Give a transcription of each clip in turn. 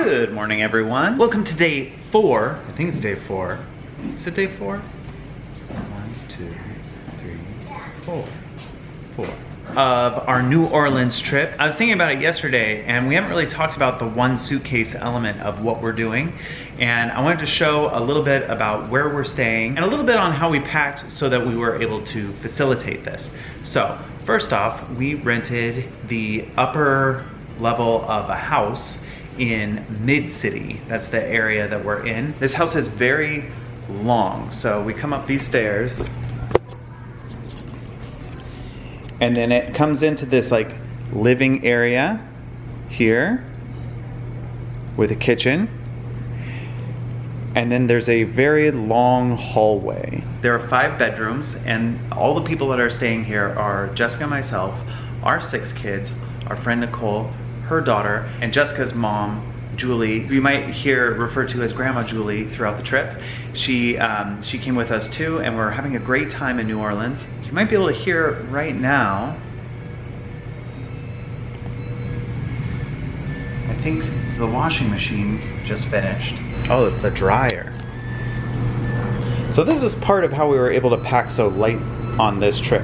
Good morning, everyone. Welcome to day 4. I think it's day 4. Is it day 4? 1, 2, 3, 4. 4. Of our New Orleans trip. I was thinking about it yesterday, and we haven't really talked about the one suitcase element of what we're doing. And I wanted to show a little bit about where we're staying and a little bit on how we packed so that we were able to facilitate this. So, first off, we rented the upper level of a house in Mid-City. That's the area that we're in. This house is very long, so we come up these stairs and then it comes into this like living area here with a kitchen, and then there's a very long hallway. There are 5 bedrooms, and all the people that are staying here are Jessica and myself, our 6 kids, our friend Nicole, her daughter, and Jessica's mom, Julie. We might hear referred to as Grandma Julie throughout the trip. She came with us too, and we're having a great time in New Orleans. You might be able to hear right now, I think the washing machine just finished. Oh, it's the dryer. So this is part of how we were able to pack so light on this trip.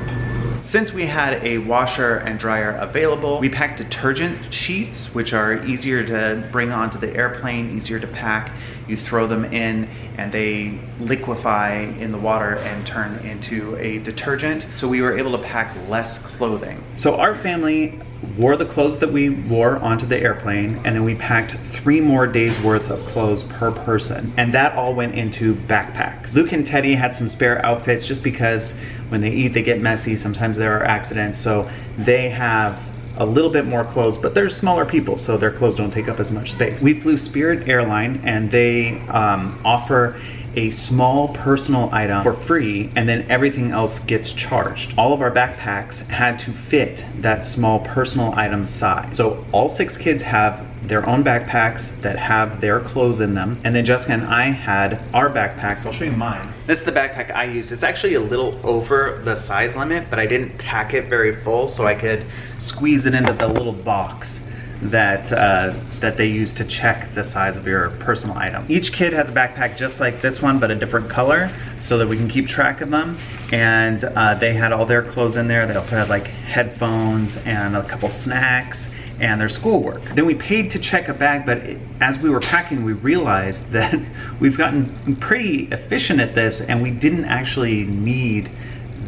Since we had a washer and dryer available, we packed detergent sheets, which are easier to bring onto the airplane, easier to pack. You throw them in and they liquefy in the water and turn into a detergent. So we were able to pack less clothing. So our family wore the clothes that we wore onto the airplane, and then we packed 3 more days worth of clothes per person. And that all went into backpacks. Luke and Teddy had some spare outfits just because when they eat, they get messy. Sometimes there are accidents. So they have a little bit more clothes, but they're smaller people, so their clothes don't take up as much space. We flew Spirit Airline, and they offer a small personal item for free, and then everything else gets charged. All of our backpacks had to fit that small personal item size. So all 6 kids have their own backpacks that have their clothes in them, and then Jessica and I had our backpacks. I'll show you mine. This is the backpack I used. It's actually a little over the size limit, but I didn't pack it very full, so I could squeeze it into the little box that they use to check the size of your personal item. Each kid has a backpack just like this one, but a different color, so that we can keep track of them. And they had all their clothes in there. They also had like headphones and a couple snacks and their schoolwork. Then we paid to check a bag, but as we were packing, we realized that we've gotten pretty efficient at this, and we didn't actually need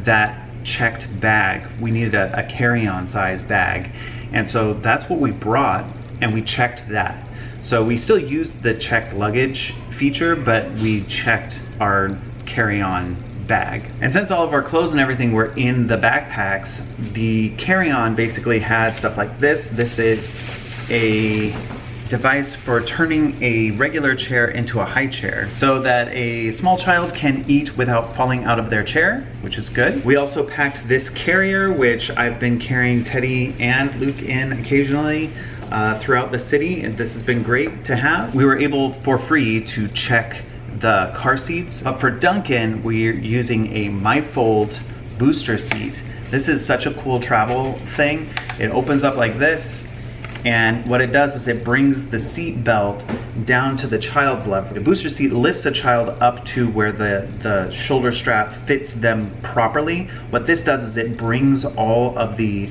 that checked bag. We needed a carry-on size bag. And so that's what we brought, and we checked that. So we still used the checked luggage feature, but we checked our carry-on bag. And since all of our clothes and everything were in the backpacks, the carry-on basically had stuff like this. This is a device for turning a regular chair into a high chair so that a small child can eat without falling out of their chair, which is good. We also packed this carrier, which I've been carrying Teddy and Luke in occasionally throughout the city, and this has been great to have. We were able for free to check the car seats, but for Duncan, we're using a MyFold booster seat. This is such a cool travel thing. It opens up like this, and what it does is it brings the seat belt down to the child's level. The booster seat lifts a child up to where the shoulder strap fits them properly. What this does is it brings all of the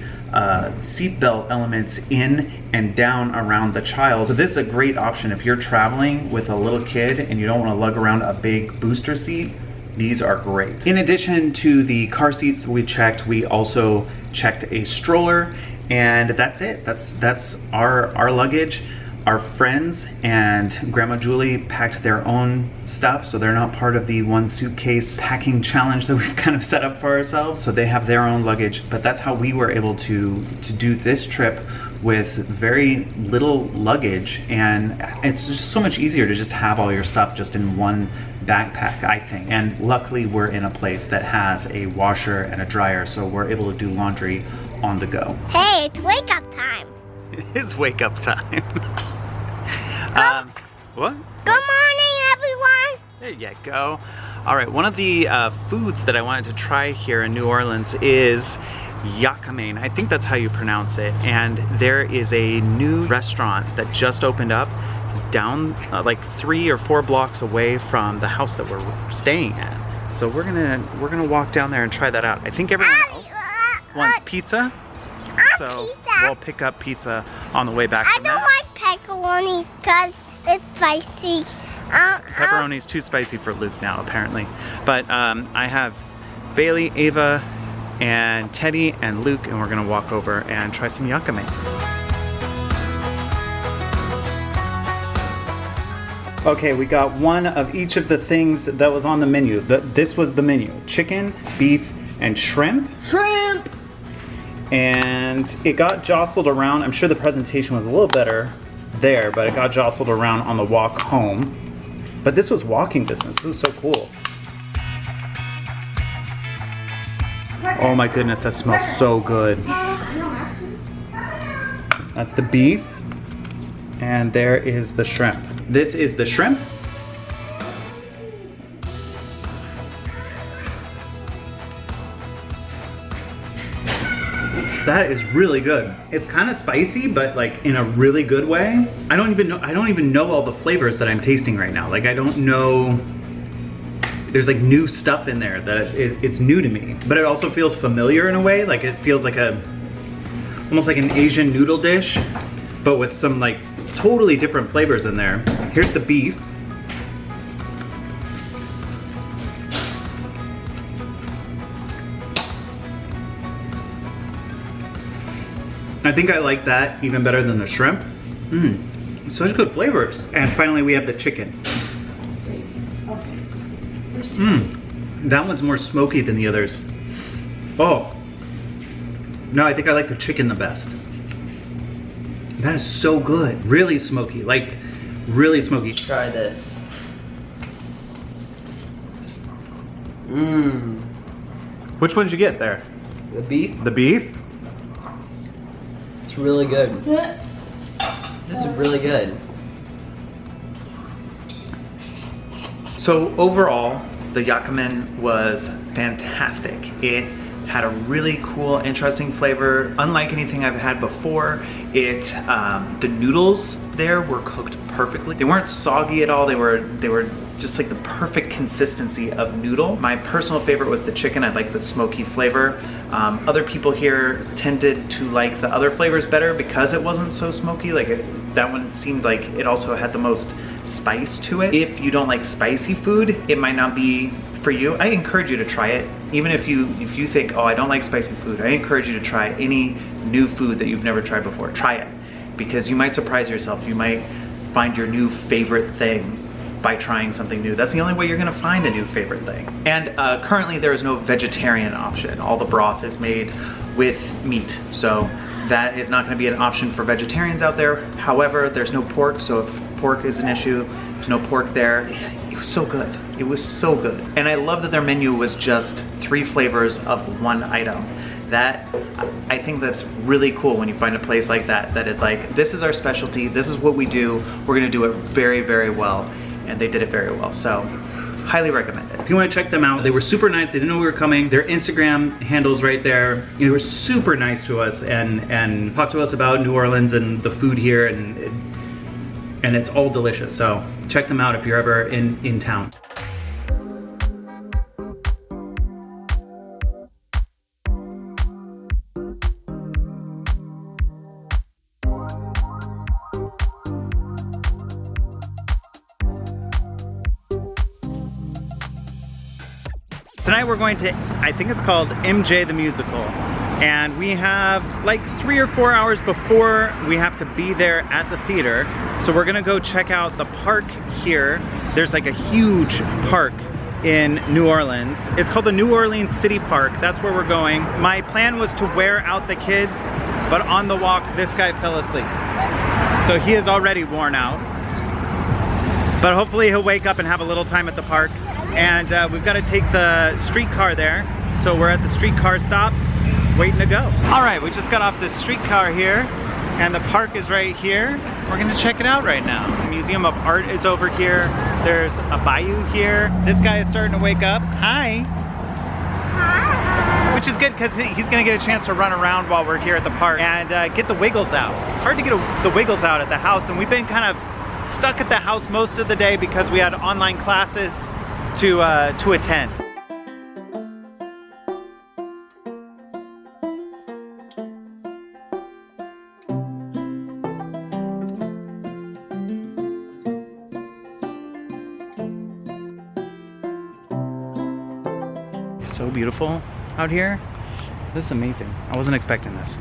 seat belt elements in and down around the child. So this is a great option if you're traveling with a little kid and you don't want to lug around a big booster seat. These are great. In addition to the car seats that we checked, we also checked a stroller. And that's it. That's our luggage. Our friends and Grandma Julie packed their own stuff, so they're not part of the one suitcase packing challenge that we've kind of set up for ourselves. So they have their own luggage, but that's how we were able to do this trip with very little luggage. And it's just so much easier to just have all your stuff just in one backpack, I think. And luckily we're in a place that has a washer and a dryer, so we're able to do laundry on the go. Hey, it's wake up time. It is wake up time. What? Good morning, everyone. There you go. All right, one of the foods that I wanted to try here in New Orleans is Yakamein. I think that's how you pronounce it. And there is a new restaurant that just opened up down like 3 or 4 blocks away from the house that we're staying at. So we're gonna walk down there and try that out. I think everyone else wants pizza, so we'll pick up pizza on the way back from that. I don't like pepperoni because it's spicy. Pepperoni's too spicy for Luke now, apparently. But I have Bailey, Ava, and Teddy, and Luke, and we're gonna walk over and try some Yakamein. Okay, we got one of each of the things that was on the menu. This was the menu: chicken, beef, and shrimp. Shrimp! And it got jostled around. I'm sure the presentation was a little better there, but it got jostled around on the walk home. But this was walking distance. This was so cool. Oh my goodness, that smells so good. That's the beef. And there is the shrimp. This is the shrimp. That is really good. It's kind of spicy, but like in a really good way. I don't even know all the flavors that I'm tasting right now. Like I don't know. There's like new stuff in there that it's new to me, but it also feels familiar in a way. Like it feels like almost like an Asian noodle dish, but with some like totally different flavors in there. Here's the beef. I think I like that even better than the shrimp. Such good flavors. And finally we have the chicken. That one's more smoky than the others. Oh. No, I think I like the chicken the best. That is so good. Really smoky, like really smoky. Try this. Which one did you get there? The beef? The beef? It's really good. This is really good. So overall, the Yakamein was fantastic. It had a really cool, interesting flavor, unlike anything I've had before. The noodles there were cooked perfectly. They weren't soggy at all. They were just like the perfect consistency of noodle. My personal favorite was the chicken. I like the smoky flavor. Other people here tended to like the other flavors better because it wasn't so smoky. Like that one seemed like it also had the most spice to it. If you don't like spicy food, it might not be for you. I encourage you to try it. Even if you think, oh, I don't like spicy food, I encourage you to try any new food that you've never tried before. Try it, because you might surprise yourself. You might find your new favorite thing by trying something new. That's the only way you're gonna find a new favorite thing. And currently there is no vegetarian option. All the broth is made with meat. So that is not gonna be an option for vegetarians out there. However, there's no pork, so if pork is an issue, there's no pork there. It was so good. It was so good. And I love that their menu was just 3 flavors of 1 item. That, I think that's really cool when you find a place like that, that is like, this is our specialty, this is what we do, we're gonna do it very, very well. And they did it very well, so highly recommend it. If you wanna check them out, they were super nice, they didn't know we were coming. Their Instagram handle's right there. They were super nice to us and talked to us about New Orleans and the food here, and it's all delicious. So check them out if you're ever in town. Tonight we're going to, I think it's called MJ the Musical. And we have like 3 or 4 hours before we have to be there at the theater. So we're gonna go check out the park here. There's like a huge park in New Orleans. It's called the New Orleans City Park. That's where we're going. My plan was to wear out the kids, but on the walk, this guy fell asleep. So he is already worn out. But hopefully he'll wake up and have a little time at the park. And we've got to take the streetcar there. So we're at the streetcar stop, waiting to go. All right, we just got off the streetcar here, and the park is right here. We're gonna check it out right now. The Museum of Art is over here. There's a bayou here. This guy is starting to wake up. Hi. Hi. Which is good, because he's gonna get a chance to run around while we're here at the park and get the wiggles out. It's hard to get the wiggles out at the house, and we've been kind of stuck at the house most of the day because we had online classes to attend. So beautiful out here. This is amazing. I wasn't expecting this.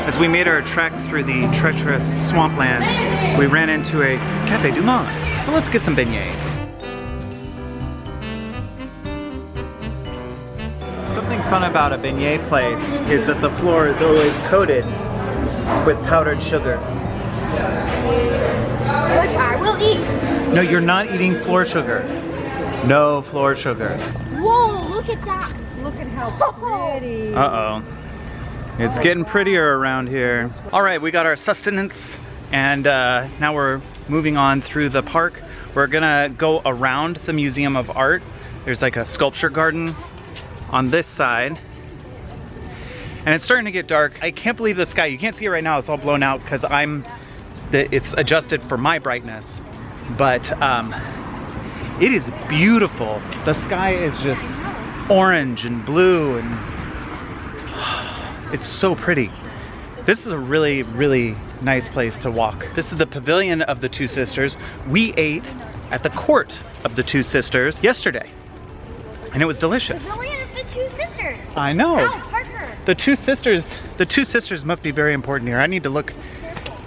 As we made our trek through the treacherous swamplands, we ran into a Café du Monde. So let's get some beignets. Something fun about a beignet place is that the floor is always coated with powdered sugar. Which I will eat. No, you're not eating floor sugar. No floor sugar. Whoa, look at that. Look at how pretty. Uh-oh. It's getting prettier around here. All right, we got our sustenance, and now we're moving on through the park. We're gonna go around the Museum of Art. There's like a sculpture garden on this side. And it's starting to get dark. I can't believe the sky. You can't see it right now, it's all blown out because it's adjusted for my brightness. But it is beautiful. The sky is just orange and blue, and it's so pretty. This is a really, really nice place to walk. This is the Pavilion of the Two Sisters. We ate at the Court of the Two Sisters yesterday, and it was delicious. Pavilion of the Two Sisters. I know. Oh, Parker. The Two Sisters must be very important here. I need to look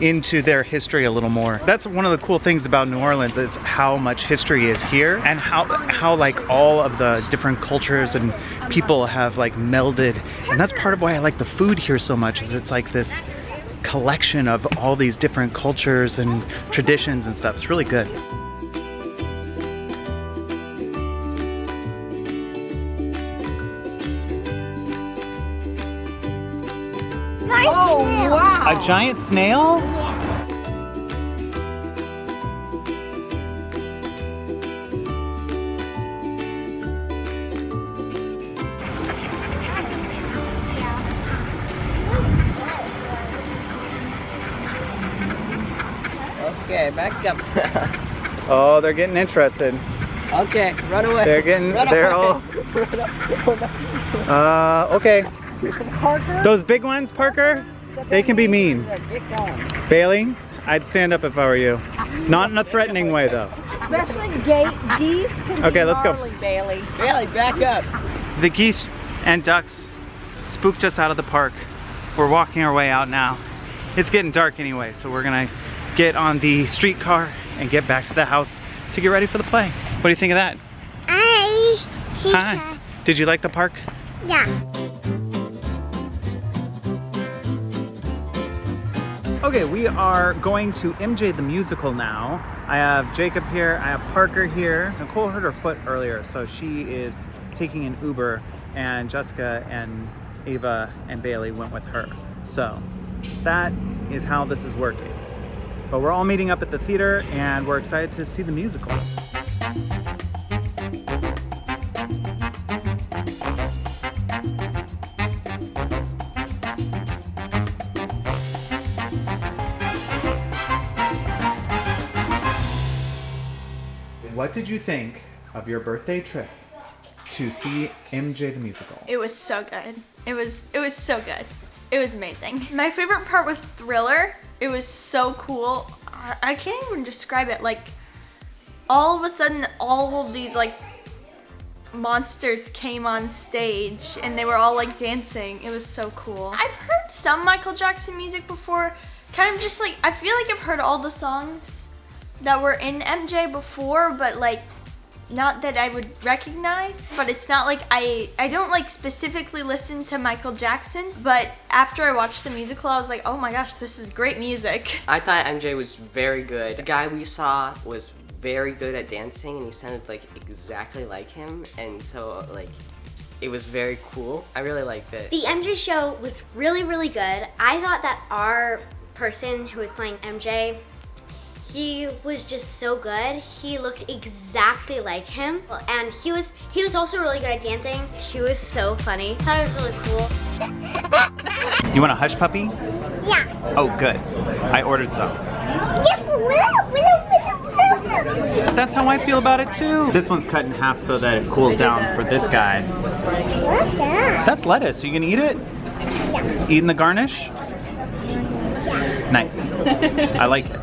into their history a little more. That's one of the cool things about New Orleans is how much history is here, and how like all of the different cultures and people have like melded. And that's part of why I like the food here so much, is it's like this collection of all these different cultures and traditions and stuff. It's really good. Oh, wow. A giant snail? Okay, back up. Oh, they're getting interested. Okay, run away. They're getting, Run they're away. all, okay. Parker? Those big ones, Parker, they can be mean. Get going. Bailey, I'd stand up if I were you. Not in a threatening way, though. Especially geese can Okay, be let's go. gnarly, Bailey. Bailey, back up. The geese and ducks spooked us out of the park. We're walking our way out now. It's getting dark anyway, so we're gonna get on the streetcar and get back to the house to get ready for the play. What do you think of that? Hi. Did you like the park? Yeah. Okay, we are going to MJ the Musical now. I have Jacob here, I have Parker here. Nicole hurt her foot earlier, so she is taking an Uber, and Jessica and Ava and Bailey went with her. So that is how this is working. But we're all meeting up at the theater, and we're excited to see the musical. What did you think of your birthday trip to see MJ the Musical? It was so good. It was so good. It was amazing. My favorite part was Thriller. It was so cool. I can't even describe it. Like, all of a sudden, all of these like monsters came on stage and they were all like dancing. It was so cool. I've heard some Michael Jackson music before. Kind of just like, I feel like I've heard all the songs that were in MJ before, but like not that I would recognize. But it's not like I don't like specifically listen to Michael Jackson, but after I watched the musical I was like, oh my gosh, this is great music. I thought MJ was very good. The guy we saw was very good at dancing, and he sounded like exactly like him, and so like it was very cool. I really liked it. The MJ show was really, really good. I thought that our person who was playing MJ, He was just so good. He looked exactly like him. And he was also really good at dancing. He was so funny. I thought it was really cool. You want a hush puppy? Yeah. Oh, good. I ordered some. That's how I feel about it too. This one's cut in half so that it cools down for this guy. What's that? That's lettuce. Are you gonna eat it? Yeah. Just eating the garnish? Nice. I like it.